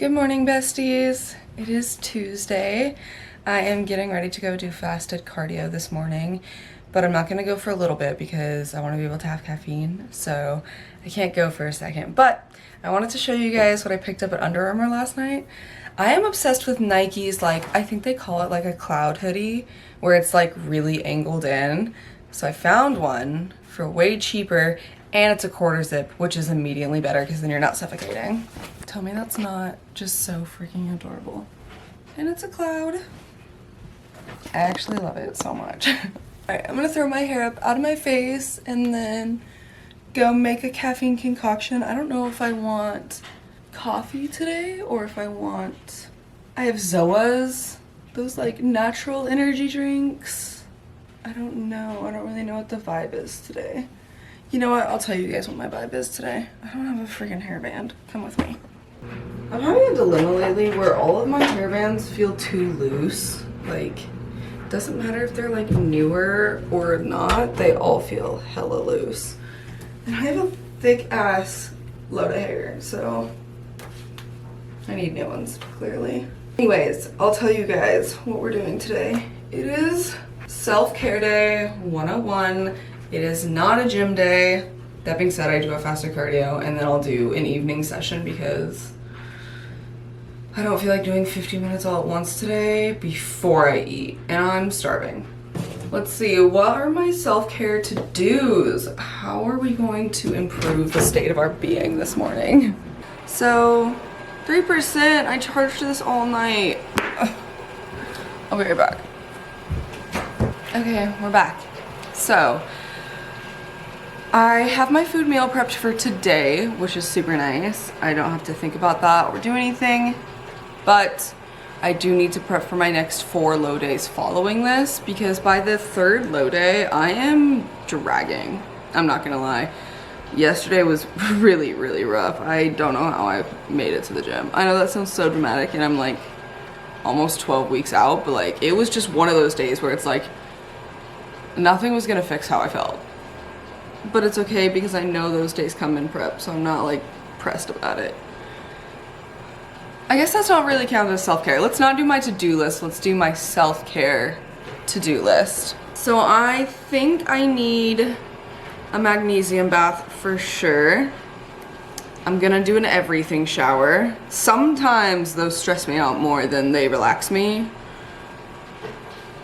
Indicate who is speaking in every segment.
Speaker 1: Good morning, besties. It is Tuesday. I am getting ready to go do fasted cardio this morning, but I'm not gonna go for a little bit because I wanna be able to have caffeine, so I can't go for a second. But I wanted to show you guys what I picked up at Under Armour last night. I am obsessed with Nike's, like, I think they call it like a cloud hoodie, where it's like really angled in. So I found one for way cheaper, and it's a quarter zip, which is immediately better because then you're not suffocating. Tell me that's not just so freaking adorable. And it's a cloud. I actually love it so much. Alright, I'm gonna throw my hair up out of my face and then go make a caffeine concoction. I don't know if I want coffee today or if I have Zoas, those like natural energy drinks. I don't know. I don't really know what the vibe is today. You know what? I'll tell you guys what my vibe is today. I don't have a freaking hairband. Come with me. I'm having a dilemma lately where all of my hairbands feel too loose. Like, doesn't matter if they're like newer or not, they all feel hella loose. And I have a thick ass load of hair, so I need new ones, clearly. Anyways, I'll tell you guys what we're doing today. It is self-care day 101. It is not a gym day. That being said, I do have fasted cardio, and then I'll do an evening session because I don't feel like doing 50 minutes all at once today before I eat, and I'm starving. Let's see, what are my self-care to-dos? How are we going to improve the state of our being this morning? So, 3%, I charged this all night. I'll be right back. Okay, we're back. So, I have my food meal prepped for today, which is super nice. I don't have to think about that or do anything, but I do need to prep for my next 4 low days following this because by the 3rd low day, I am dragging. I'm not gonna lie. Yesterday was really, really rough. I don't know how I made it to the gym. I know that sounds so dramatic and I'm like almost 12 weeks out, but like it was just one of those days where it's like nothing was gonna fix how I felt. But it's okay because I know those days come in prep, so I'm not like pressed about it. I guess that's not really counted as self-care. Let's not do my to-do list, let's do my self-care to-do list. So I think I need a magnesium bath for sure. I'm gonna do an everything shower. Sometimes those stress me out more than they relax me.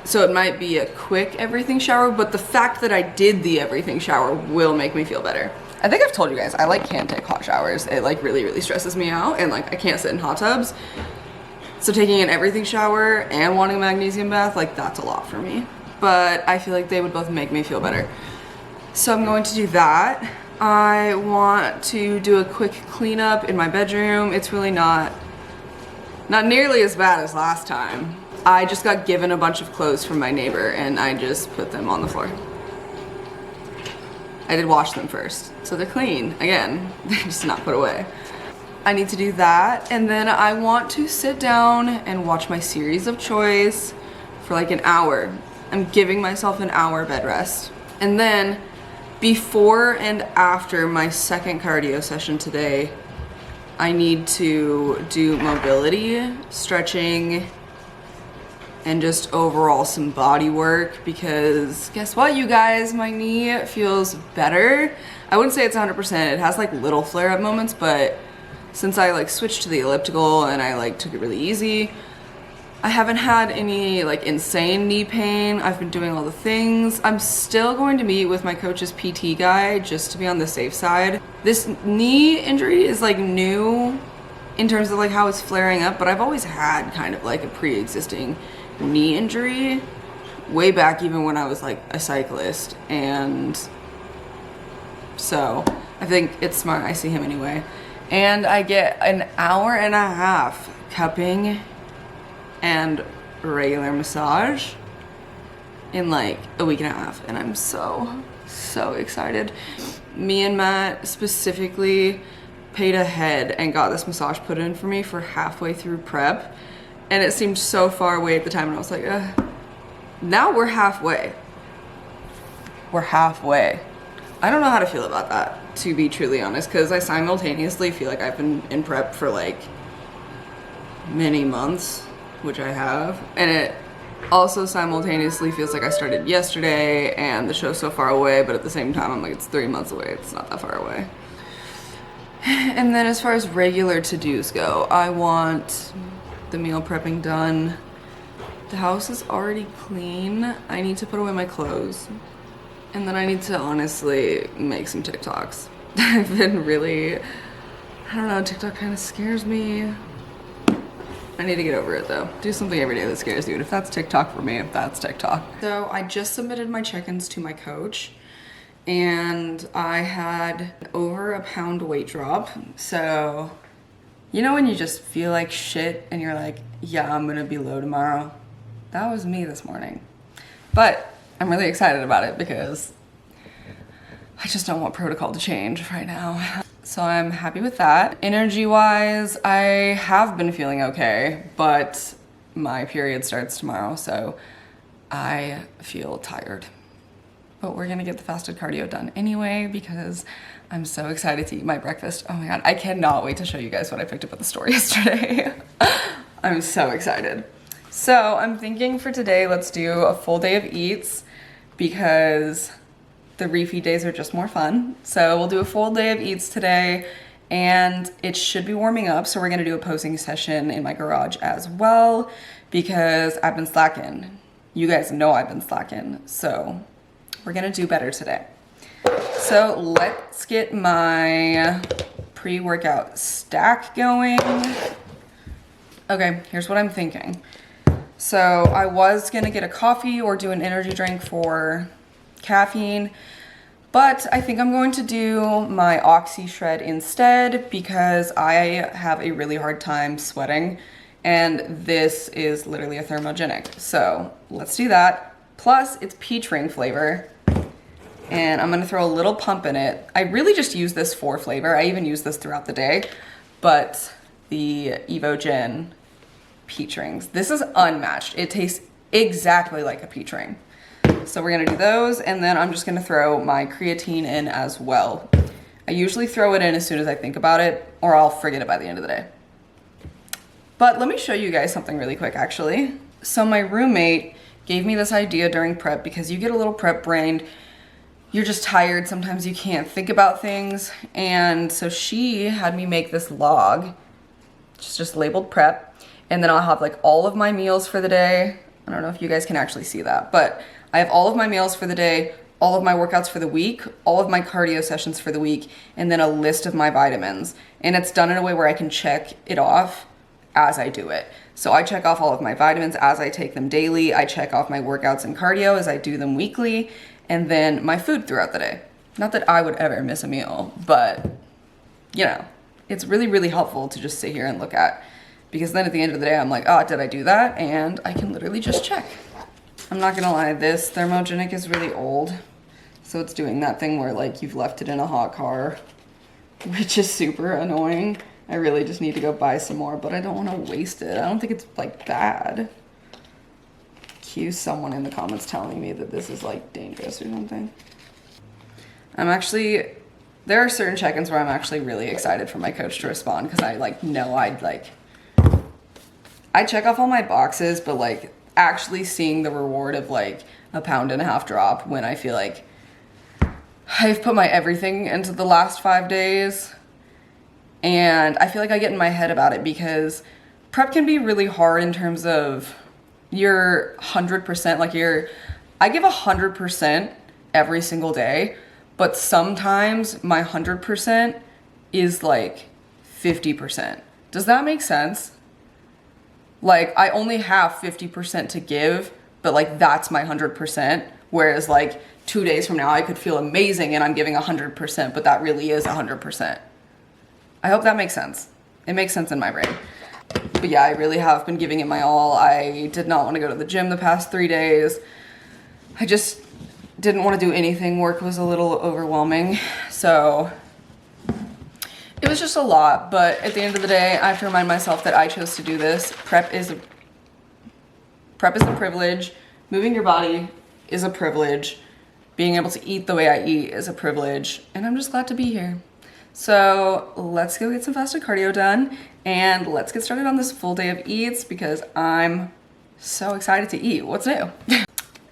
Speaker 1: So it might be a quick everything shower, but the fact that I did the everything shower will make me feel better. I think I've told you guys, I like can't take hot showers. It like really, really stresses me out and like I can't sit in hot tubs. So taking an everything shower and wanting a magnesium bath, like that's a lot for me. But I feel like they would both make me feel better. So I'm going to do that. I want to do a quick cleanup in my bedroom. It's really not nearly as bad as last time. I just got given a bunch of clothes from my neighbor and I just put them on the floor. I did wash them first, so they're clean. Again, they're just not put away. I need to do that, and then I want to sit down and watch my series of choice for like an hour. I'm giving myself an hour bed rest. And then before and after my second cardio session today, I need to do mobility, stretching, and just overall some body work because guess what, you guys, my knee feels better. I wouldn't say it's 100%, it has like little flare-up moments, but since I like switched to the elliptical and I like took it really easy, I haven't had any like insane knee pain. I've been doing all the things. I'm still going to meet with my coach's PT guy just to be on the safe side. This knee injury is like new in terms of like how it's flaring up, but I've always had kind of like a pre-existing knee injury way back even when I was like a cyclist, and so I think it's smart I see him anyway. And I get an hour and a half cupping and regular massage in like a week and a half, and I'm so excited. Me and Matt specifically paid ahead and got this massage put in for me for halfway through prep, and it seemed so far away at the time, and I was like, now we're halfway. We're halfway. I don't know how to feel about that, to be truly honest, because I simultaneously feel like I've been in prep for like many months, which I have, and it also simultaneously feels like I started yesterday and the show's so far away, but at the same time I'm like, it's 3 months away, it's not that far away. And then as far as regular to-dos go, I want the meal prepping done. The house is already clean. I need to put away my clothes. And then I need to honestly make some TikToks. I've been really, I don't know, TikTok kind of scares me. I need to get over it though. Do something every day that scares you. And if that's TikTok for me, that's TikTok. So I just submitted my check-ins to my coach and I had over a pound weight drop. So, you know when you just feel like shit and you're like, yeah, I'm gonna be low tomorrow? That was me this morning. But I'm really excited about it because I just don't want protocol to change right now. So I'm happy with that. Energy-wise, I have been feeling okay, but my period starts tomorrow, so I feel tired. But we're gonna get the fasted cardio done anyway because I'm so excited to eat my breakfast. Oh my God, I cannot wait to show you guys what I picked up at the store yesterday. I'm so excited. So I'm thinking for today, let's do a full day of eats because the refeed days are just more fun. So we'll do a full day of eats today and it should be warming up. So we're gonna do a posing session in my garage as well because I've been slacking. You guys know I've been slacking. So we're gonna do better today. So let's get my pre-workout stack going. Okay, here's what I'm thinking. So I was gonna get a coffee or do an energy drink for caffeine, but I think I'm going to do my Oxy Shred instead because I have a really hard time sweating and this is literally a thermogenic. So let's do that. Plus it's peach ring flavor and I'm gonna throw a little pump in it. I really just use this for flavor. I even use this throughout the day, but the Evogen peach rings, this is unmatched. It tastes exactly like a peach ring. So we're gonna do those and then I'm just gonna throw my creatine in as well. I usually throw it in as soon as I think about it or I'll forget it by the end of the day. But let me show you guys something really quick actually. So my roommate gave me this idea during prep because you get a little prep brain. You're just tired, sometimes you can't think about things. And so she had me make this log, just labeled prep. And then I'll have like all of my meals for the day. I don't know if you guys can actually see that, but I have all of my meals for the day, all of my workouts for the week, all of my cardio sessions for the week, and then a list of my vitamins. And it's done in a way where I can check it off as I do it. So I check off all of my vitamins as I take them daily. I check off my workouts and cardio as I do them weekly, and then my food throughout the day. Not that I would ever miss a meal, but you know, it's really, really helpful to just sit here and look at because then at the end of the day, I'm like, oh, did I do that? And I can literally just check. I'm not gonna lie, this thermogenic is really old. So it's doing that thing where like you've left it in a hot car, which is super annoying. I really just need to go buy some more, but I don't wanna waste it. I don't think it's like bad. Cue someone in the comments telling me that this is like dangerous or something. There are certain check-ins where I'm actually really excited for my coach to respond because I like know I check off all my boxes, but like actually seeing the reward of like a 1.5 pound drop when I feel like I've put my everything into the last 5 days. And I feel like I get in my head about it because prep can be really hard in terms of your 100%, I give 100% every single day, but sometimes my 100% is like 50%. Does that make sense? Like I only have 50% to give, but like that's my 100%. Whereas like 2 days from now, I could feel amazing and I'm giving 100%, but that really is 100%. I hope that makes sense. It makes sense in my brain. But yeah, I really have been giving it my all. I did not want to go to the gym the past 3 days. I just didn't want to do anything. Work was a little overwhelming. So it was just a lot, but at the end of the day, I have to remind myself that I chose to do this. Prep is a privilege. Moving your body is a privilege. Being able to eat the way I eat is a privilege. And I'm just glad to be here. So let's go get some fasted cardio done and let's get started on this full day of eats because I'm so excited to eat. What's new?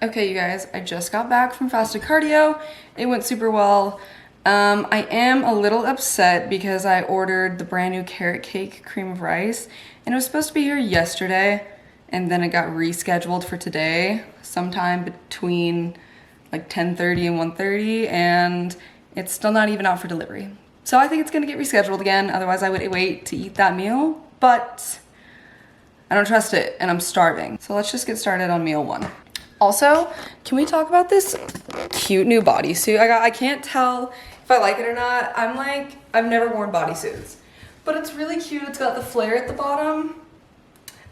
Speaker 1: Okay, you guys, I just got back from fasted cardio. It went super well. I am a little upset because I ordered the brand new carrot cake cream of rice, and it was supposed to be here yesterday, and then it got rescheduled for today, sometime between like 10:30 and 1:30, and it's still not even out for delivery. So I think it's gonna get rescheduled again, otherwise I would wait to eat that meal, but I don't trust it, and I'm starving. So let's just get started on meal one. Also, can we talk about this cute new bodysuit I got? I can't tell if I like it or not. I've never worn bodysuits, but it's really cute. It's got the flare at the bottom.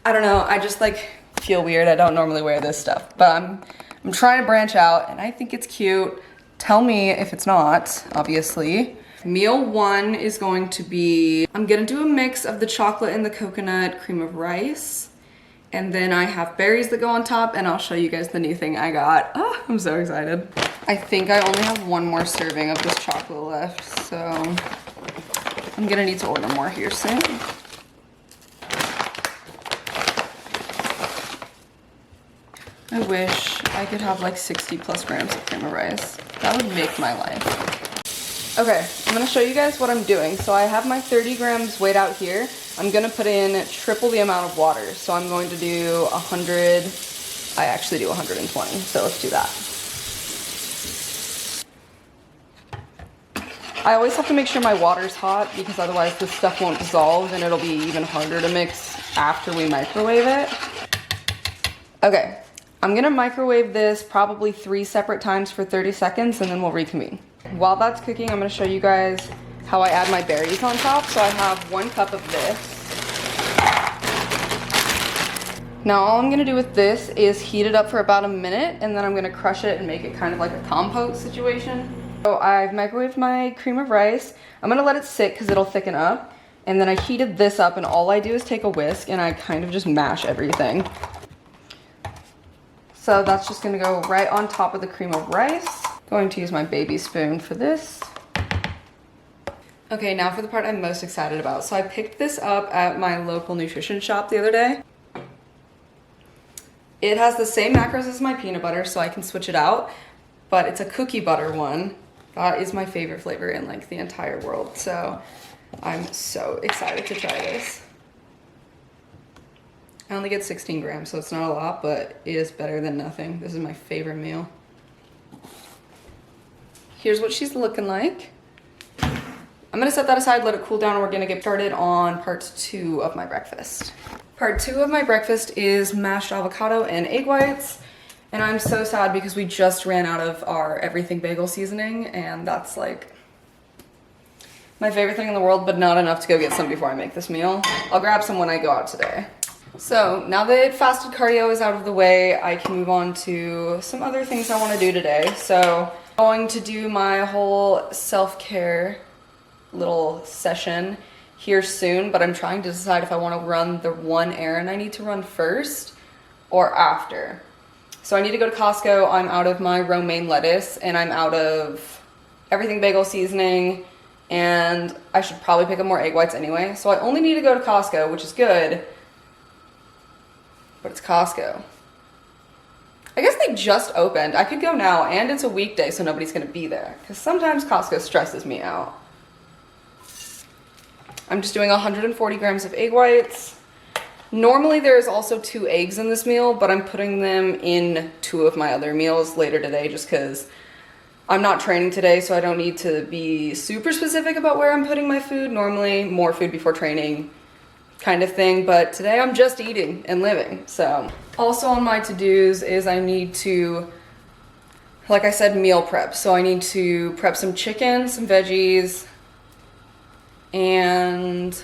Speaker 1: I don't know, I just like feel weird. I don't normally wear this stuff, but I'm trying to branch out and I think it's cute. Tell me if it's not, obviously. Meal one is going to be, I'm gonna do a mix of the chocolate and the coconut cream of rice. And then I have berries that go on top, and I'll show you guys the new thing I got. Oh, I'm so excited. I think I only have one more serving of this chocolate left, so I'm gonna need to order more here soon. I wish I could have like 60 plus grams of cream of rice. That would make my life. Okay, I'm gonna show you guys what I'm doing. So I have my 30 grams weighed out here. I'm gonna put in triple the amount of water. So I'm going to do 100, I actually do 120, so let's do that. I always have to make sure my water's hot because otherwise this stuff won't dissolve and it'll be even harder to mix after we microwave it. Okay, I'm gonna microwave this probably 3 separate times for 30 seconds and then we'll reconvene. While that's cooking, I'm gonna show you guys how I add my berries on top. So I have 1 cup of this. Now all I'm gonna do with this is heat it up for about a minute and then I'm gonna crush it and make it kind of like a compote situation. So I've microwaved my cream of rice. I'm gonna let it sit because it'll thicken up. And then I heated this up and all I do is take a whisk and I kind of just mash everything. So that's just gonna go right on top of the cream of rice. Going to use my baby spoon for this. Okay, now for the part I'm most excited about. So I picked this up at my local nutrition shop the other day. It has the same macros as my peanut butter, so I can switch it out, but it's a cookie butter one. That is my favorite flavor in like the entire world, so I'm so excited to try this. I only get 16 grams, so it's not a lot, but it is better than nothing. This is my favorite meal. Here's what she's looking like. I'm gonna set that aside, let it cool down, and we're gonna get started on part 2 of my breakfast. Part 2 of my breakfast is mashed avocado and egg whites. And I'm so sad because we just ran out of our everything bagel seasoning, and that's like my favorite thing in the world, but not enough to go get some before I make this meal. I'll grab some when I go out today. So now that fasted cardio is out of the way, I can move on to some other things I wanna do today. So I'm going to do my whole self-care little session here soon, but I'm trying to decide if I want to run the one errand I need to run first or after. So I need to go to Costco. I'm out of my romaine lettuce and I'm out of everything bagel seasoning, and I should probably pick up more egg whites anyway. So I only need to go to Costco, which is good, but it's Costco. I guess they just opened. I could go now, and it's a weekday, so nobody's gonna be there, because sometimes Costco stresses me out. I'm just doing 140 grams of egg whites. Normally there's also 2 eggs in this meal, but I'm putting them in 2 of my other meals later today just because I'm not training today, so I don't need to be super specific about where I'm putting my food. Normally more food before training kind of thing, but today I'm just eating and living. So also on my to-dos is I need to, like I said, meal prep. So I need to prep some chicken, some veggies, and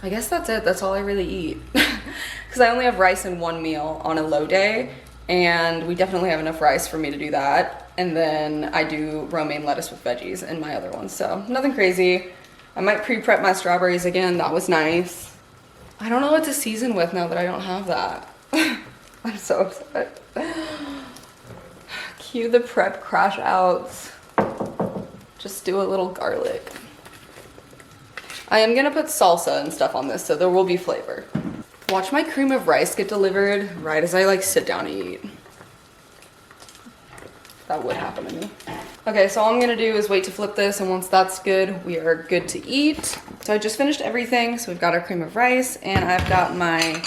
Speaker 1: I guess that's it. That's all I really eat. Because I only have rice in 1 meal on a low day, and we definitely have enough rice for me to do that. And then I do romaine lettuce with veggies in my other ones, so nothing crazy. I might pre-prep my strawberries again. That was nice. I don't know what to season with now that I don't have that. I'm so upset. Cue the prep crash outs. Just do a little garlic. I am gonna put salsa and stuff on this, so there will be flavor. Watch my cream of rice get delivered right as I like sit down to eat. That would happen to me. Okay, so all I'm gonna do is wait to flip this, and once that's good, we are good to eat. So I just finished everything. So we've got our cream of rice, and I've got my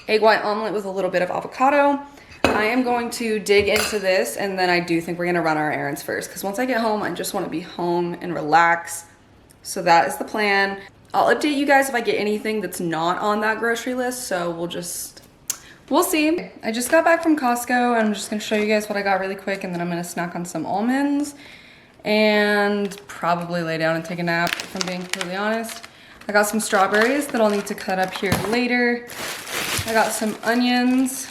Speaker 1: egg white omelet with a little bit of avocado. I am going to dig into this, and then I do think we're gonna run our errands first, because once I get home, I just wanna be home and relax. So that is the plan. I'll update you guys if I get anything that's not on that grocery list, so we'll see. I just got back from Costco, and I'm just gonna show you guys what I got really quick, and then I'm gonna snack on some almonds and probably lay down and take a nap, if I'm being completely honest. I got some strawberries that I'll need to cut up here later. I got some onions,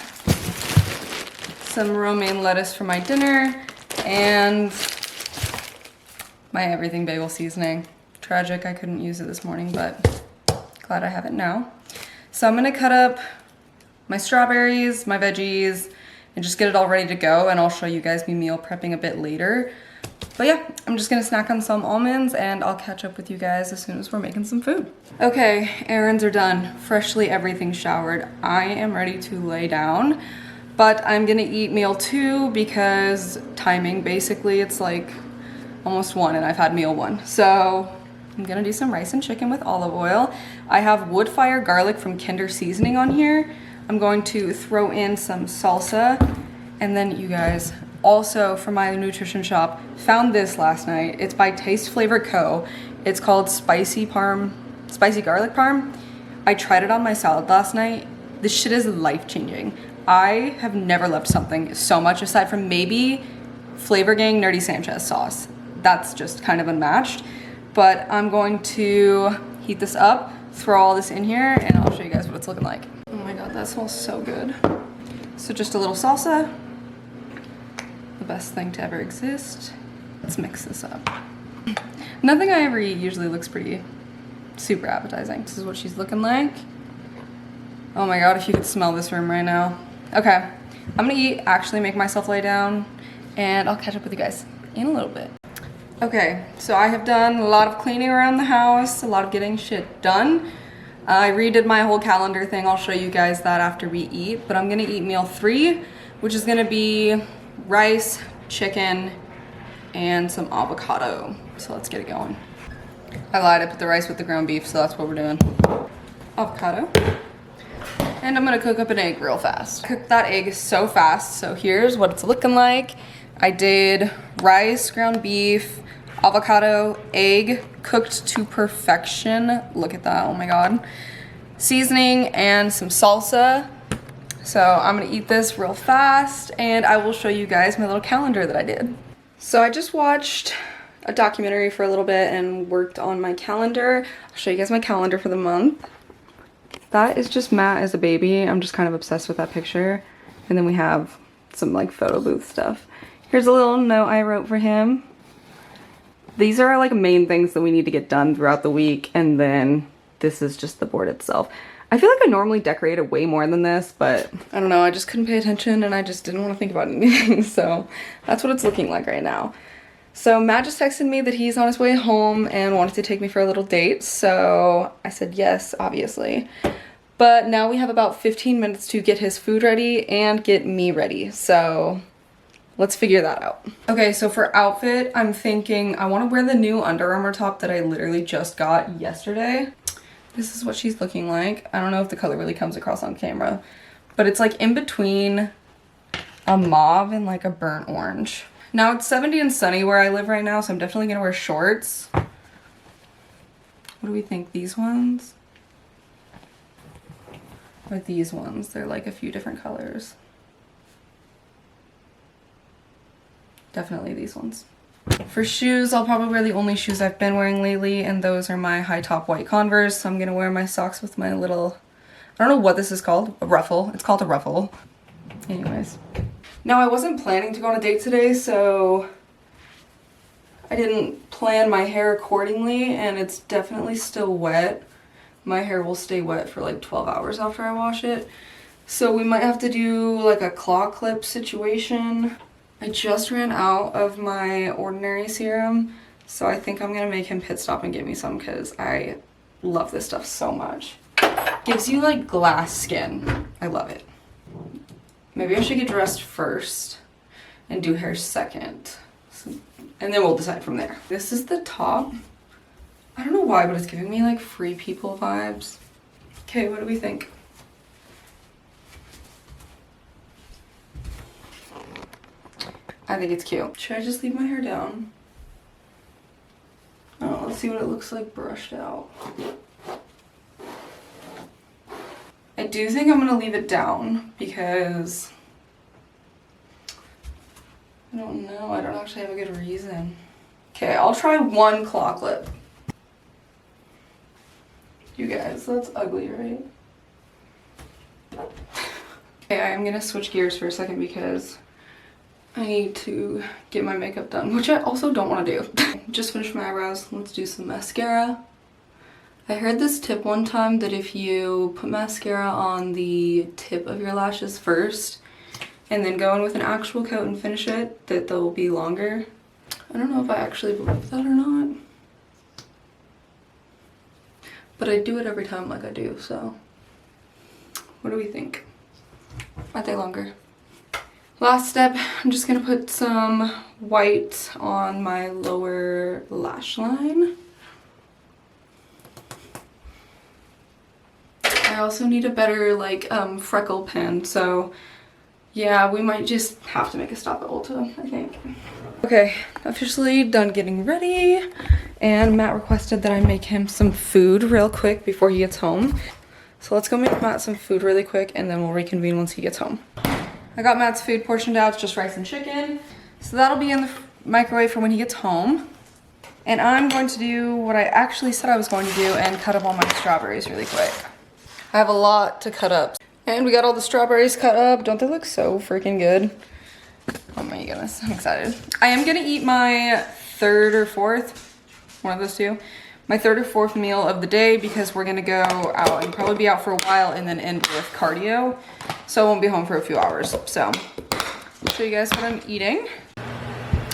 Speaker 1: some romaine lettuce for my dinner, and my everything bagel seasoning. Tragic I couldn't use it this morning, but glad I have it now. So I'm gonna cut up my strawberries, my veggies, and just get it all ready to go, and I'll show you guys me meal prepping a bit later. But yeah, I'm just gonna snack on some almonds, and I'll catch up with you guys as soon as we're making some food. Okay, errands are done. Freshly everything showered. I am ready to lay down, but I'm gonna eat meal 2 because timing, basically it's like almost 1 and I've had meal 1. So I'm gonna do some rice and chicken with olive oil. I have wood fire garlic from Kinder Seasoning on here. I'm going to throw in some salsa, and then you guys, also from my nutrition shop, found this last night. It's by Taste Flavor Co. It's called spicy garlic parm. I tried it on my salad last night. This shit is life-changing. I have never loved something so much, aside from maybe Flavor Gang Nerdy Sanchez sauce. That's just kind of unmatched. But I'm going to heat this up, throw all this in here, and I'll show you guys what it's looking like. Oh my god, that smells so good. So just a little salsa, the best thing to ever exist. Let's mix this up. Nothing I ever eat usually looks pretty super appetizing. This is what she's looking like. Oh my god, if you could smell this room right now. Okay, I'm gonna eat, actually make myself lay down, and I'll catch up with you guys in a little bit. Okay, so I have done a lot of cleaning around the house, a lot of getting shit done. I redid my whole calendar thing. I'll show you guys that after we eat, but I'm gonna eat meal 3, which is gonna be rice, chicken, and some avocado. So let's get it going. I lied, I put the rice with the ground beef, so that's what we're doing. Avocado. And I'm gonna cook up an egg real fast. Cook that egg so fast, so here's what it's looking like. I did rice, ground beef, avocado, egg, cooked to perfection. Look at that, oh my god. Seasoning and some salsa. So I'm gonna eat this real fast, and I will show you guys my little calendar that I did. So I just watched a documentary for a little bit and worked on my calendar. I'll show you guys my calendar for the month. That is just Matt as a baby. I'm just kind of obsessed with that picture. And then we have some like photo booth stuff. Here's a little note I wrote for him. These are like main things that we need to get done throughout the week, and then this is just the board itself. I feel like I normally decorate it way more than this, but I don't know, I just couldn't pay attention and I just didn't want to think about anything, so that's what it's looking like right now. So Matt just texted me that he's on his way home and wanted to take me for a little date, so I said yes, obviously. But now we have about 15 minutes to get his food ready and get me ready, so let's figure that out. Okay, so for outfit, I'm thinking I want to wear the new Under Armour top that I literally just got yesterday. This is what she's looking like. I don't know if the color really comes across on camera, but it's like in between a mauve and like a burnt orange. Now it's 70 and sunny where I live right now, so I'm definitely gonna wear shorts. What do we think? These ones? Or these ones? They're like a few different colors. Definitely these ones. For shoes, I'll probably wear the only shoes I've been wearing lately, and those are my high top white Converse. So I'm gonna wear my socks with my little, I don't know what this is called, a ruffle. It's called a ruffle. Anyways. Now I wasn't planning to go on a date today, so I didn't plan my hair accordingly, and it's definitely still wet. My hair will stay wet for like 12 hours after I wash it. So we might have to do like a claw clip situation. I just ran out of my Ordinary serum, So I think I'm gonna make him pit stop and get me some because I love this stuff so much. Gives you like glass skin. I love it. Maybe I should get dressed first and do hair second. And then we'll decide from there. This is the top. I don't know why, but it's giving me like Free People vibes. Okay, what do we think? I think it's cute. Should I just leave my hair down? Oh, let's see what it looks like brushed out. I do think I'm gonna leave it down because I don't know, I don't actually have a good reason. Okay, I'll try one claw clip. You guys, that's ugly, right? Okay, I am gonna switch gears for a second because I need to get my makeup done, which I also don't want to do. Just finished my eyebrows. Let's do some mascara. I heard this tip one time that if you put mascara on the tip of your lashes first and then go in with an actual coat and finish it, that they'll be longer. I don't know if I actually believe that or not, but I do it every time like I do, so what do we think? Are they longer? Last step, I'm just gonna put some white on my lower lash line. I also need a better like freckle pen, so yeah, we might just have to make a stop at Ulta, I think. Okay, officially done getting ready, and Matt requested that I make him some food real quick before he gets home. So let's go make Matt some food really quick and then we'll reconvene once he gets home. I got Matt's food portioned out, it's just rice and chicken. So that'll be in the microwave for when he gets home. And I'm going to do what I actually said I was going to do and cut up all my strawberries really quick. I have a lot to cut up. And we got all the strawberries cut up. Don't they look so freaking good? Oh my goodness, I'm excited. I am gonna eat my third or fourth, one of those two, my third or fourth meal of the day because we're gonna go out and probably be out for a while and then end with cardio. So I won't be home for a few hours. So I'll show you guys what I'm eating.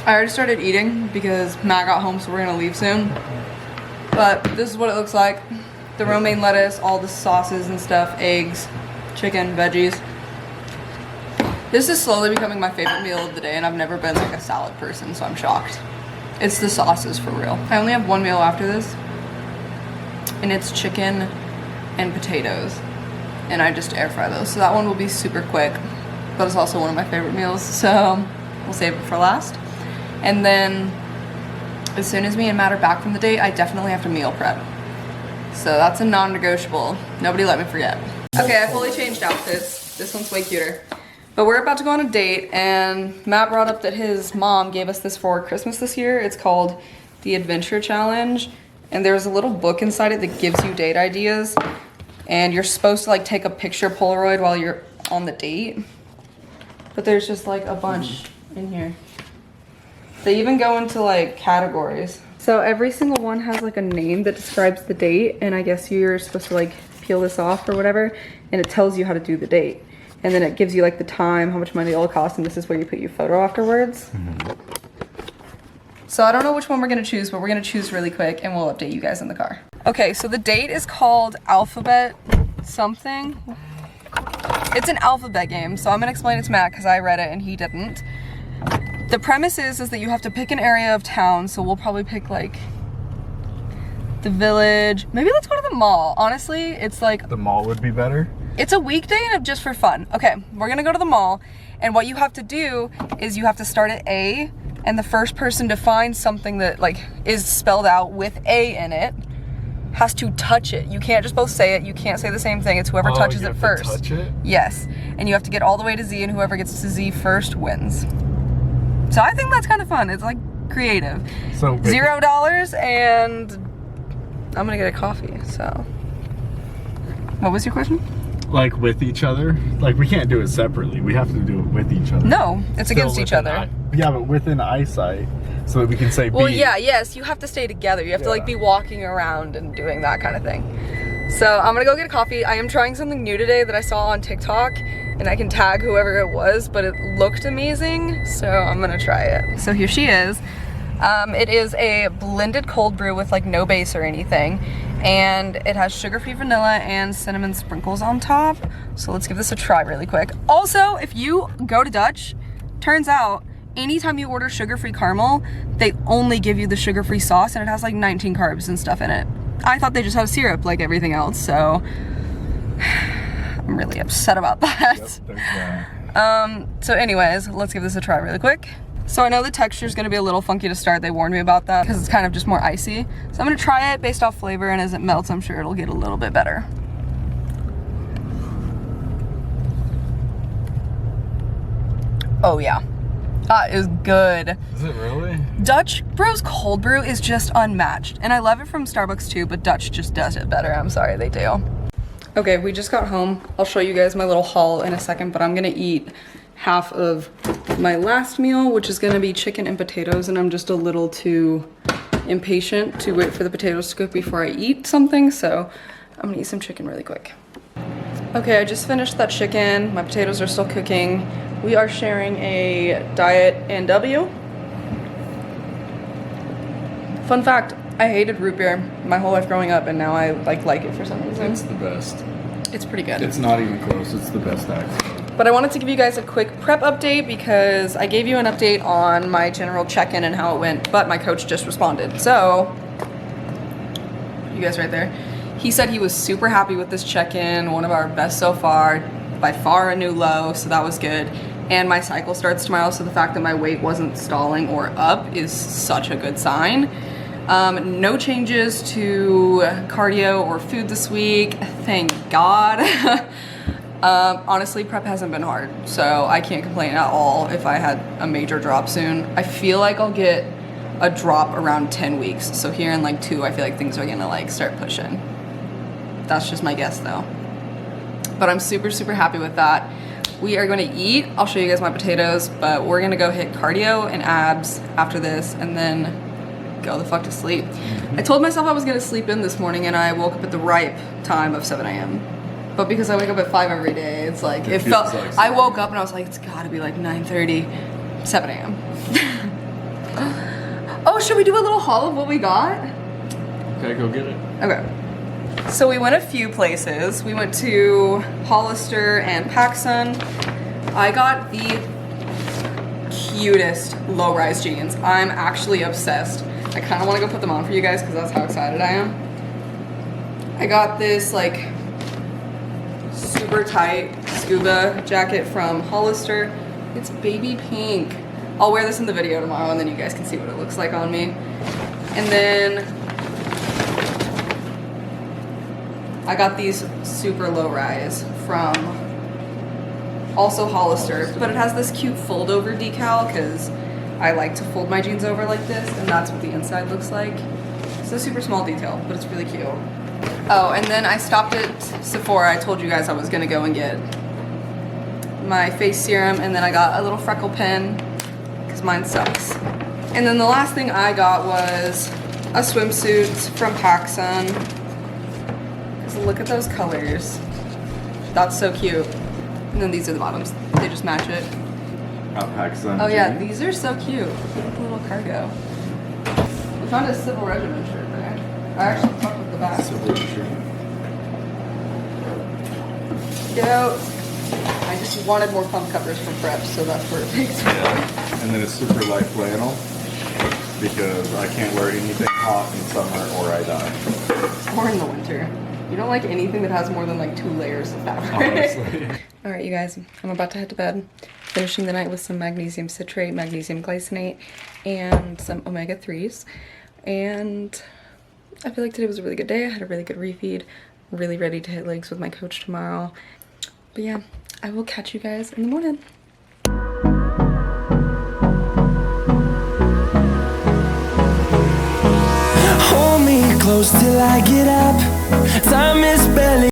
Speaker 1: I already started eating because Matt got home, so we're gonna leave soon. But this is what it looks like. The romaine lettuce, all the sauces and stuff, eggs, chicken, veggies. This is slowly becoming my favorite meal of the day, and I've never been like a salad person, so I'm shocked. It's the sauces for real. I only have one meal after this, and it's chicken and potatoes, and I just air fry those. So that one will be super quick, but it's also one of my favorite meals, so we'll save it for last. And then as soon as me and Matt are back from the date, I definitely have to meal prep. So that's a non-negotiable. Nobody let me forget. Okay, I fully changed outfits. This one's way cuter. But we're about to go on a date, and Matt brought up that his mom gave us this for Christmas this year. It's called the Adventure Challenge, and there's a little book inside it that gives you date ideas, and you're supposed to like take a picture Polaroid while you're on the date. But there's just like a bunch in here. They even go into like categories. So every single one has like a name that describes the date, and I guess you're supposed to like peel this off or whatever, and it tells you how to do the date. And then it gives you like the time, how much money it'll cost, and this is where you put your photo afterwards. So I don't know which one we're gonna choose, but we're gonna choose really quick and we'll update you guys in the car. Okay, so the date is called Alphabet something. It's an alphabet game, so I'm gonna explain it to Matt because I read it and he didn't. The premise is that you have to pick an area of town, so we'll probably pick like the Village. Maybe let's go to the mall. Honestly, it's like...
Speaker 2: The mall would be better?
Speaker 1: It's a weekday and just for fun. Okay, we're gonna go to the mall, and what you have to do is you have to start at A, and the first person to find something that like is spelled out with A in it has to touch it. You can't just both say it. You can't say the same thing. It's whoever touches it first.
Speaker 2: Touch it?
Speaker 1: Yes, and you have to get all the way to Z, and whoever gets to Z first wins. So I think that's kind of fun. It's like creative. So $0, and I'm gonna get a coffee. So, what was your question?
Speaker 2: Like with each other? Like we can't do it separately. We have to do it with each other.
Speaker 1: No, it's still against each other.
Speaker 2: Yeah, but within eyesight, so that we can say B.
Speaker 1: Well, yeah, yes, you have to stay together. You have to like be walking around and doing that kind of thing. So I'm gonna go get a coffee. I am trying something new today that I saw on TikTok, and I can tag whoever it was, but it looked amazing, so I'm gonna try it. So here she is. It is a blended cold brew with like no base or anything. And it has sugar-free vanilla and cinnamon sprinkles on top. So let's give this a try really quick. Also, if you go to Dutch, turns out anytime you order sugar-free caramel, they only give you the sugar-free sauce and it has like 19 carbs and stuff in it. I thought they just have syrup like everything else, so I'm really upset about that.
Speaker 2: Yep, there's that.
Speaker 1: So anyways, let's give this a try really quick. So I know the texture is going to be a little funky to start. They warned me about that because it's kind of just more icy. So I'm going to try it based off flavor, and as it melts, I'm sure it'll get a little bit better. Oh yeah, that is good.
Speaker 2: Is it really?
Speaker 1: Dutch Bros cold brew is just unmatched, and I love it from Starbucks too, but Dutch just does it better. I'm sorry, they do. Okay, we just got home. I'll show you guys my little haul in a second, but I'm gonna eat half of my last meal, which is gonna be chicken and potatoes, and I'm just a little too impatient to wait for the potatoes to cook before I eat something, so I'm gonna eat some chicken really quick. Okay, I just finished that chicken. My potatoes are still cooking. We are sharing a Diet A&W. Fun fact, I hated root beer my whole life growing up, and now I like it for some reason.
Speaker 2: It's the best.
Speaker 1: It's pretty good.
Speaker 2: It's not even close. It's the best actually.
Speaker 1: But I wanted to give you guys a quick prep update because I gave you an update on my general check-in and how it went, but my coach just responded. So, you guys right there. He said he was super happy with this check-in, one of our best so far, by far a new low, so that was good. And my cycle starts tomorrow, so the fact that my weight wasn't stalling or up is such a good sign. No changes to cardio or food this week, thank God. Honestly, prep hasn't been hard, so I can't complain at all if I had a major drop soon. I feel like I'll get a drop around 10 weeks, so here in like 2, I feel like things are gonna like start pushing. That's just my guess though. But I'm super, super happy with that. We are gonna eat. I'll show you guys my potatoes, but we're gonna go hit cardio and abs after this and then go the fuck to sleep. I told myself I was gonna sleep in this morning and I woke up at the ripe time of 7 a.m. But because I wake up at 5 every day, it's like, it felt, like I woke up and I was like, it's gotta be like 9:30, 7 a.m. Oh, should we do a little haul of what we got?
Speaker 2: Okay, go get it.
Speaker 1: Okay. So we went a few places. We went to Hollister and PacSun. I got the cutest low-rise jeans. I'm actually obsessed. I kind of want to go put them on for you guys because that's how excited I am. I got this like super tight scuba jacket from Hollister. It's baby pink. I'll wear this in the video tomorrow and then you guys can see what it looks like on me. And then I got these super low rise from also Hollister, but it has this cute fold over decal because I like to fold my jeans over like this, and that's what the inside looks like. It's a super small detail, but it's really cute. Oh, and then I stopped at Sephora. I told you guys I was gonna go and get my face serum, and then I got a little freckle pen because mine sucks. And then the last thing I got was a swimsuit from PacSun. Look at those colors. That's so cute. And then these are the bottoms. They just match it.
Speaker 2: PacSun.
Speaker 1: Oh yeah, these are so cute. Look at the little cargo. We found a Civil Regiment shirt there. I actually fucked with the back.
Speaker 2: Civil shirt.
Speaker 1: Get out. I just wanted more pump covers for prep, so that's where it takes me.
Speaker 2: Yeah. And then it's super light flannel because I can't wear anything hot in summer or I die.
Speaker 1: Or in the winter. You don't like anything that has more than like 2 layers of fabric.
Speaker 2: Honestly.
Speaker 1: All right, you guys, I'm about to head to bed. Finishing the night with some magnesium citrate, magnesium glycinate, and some omega-3s. And I feel like today was a really good day. I had a really good refeed. Really ready to hit legs with my coach tomorrow. But yeah, I will catch you guys in the morning.
Speaker 3: Hold me close till I get up. Time is barely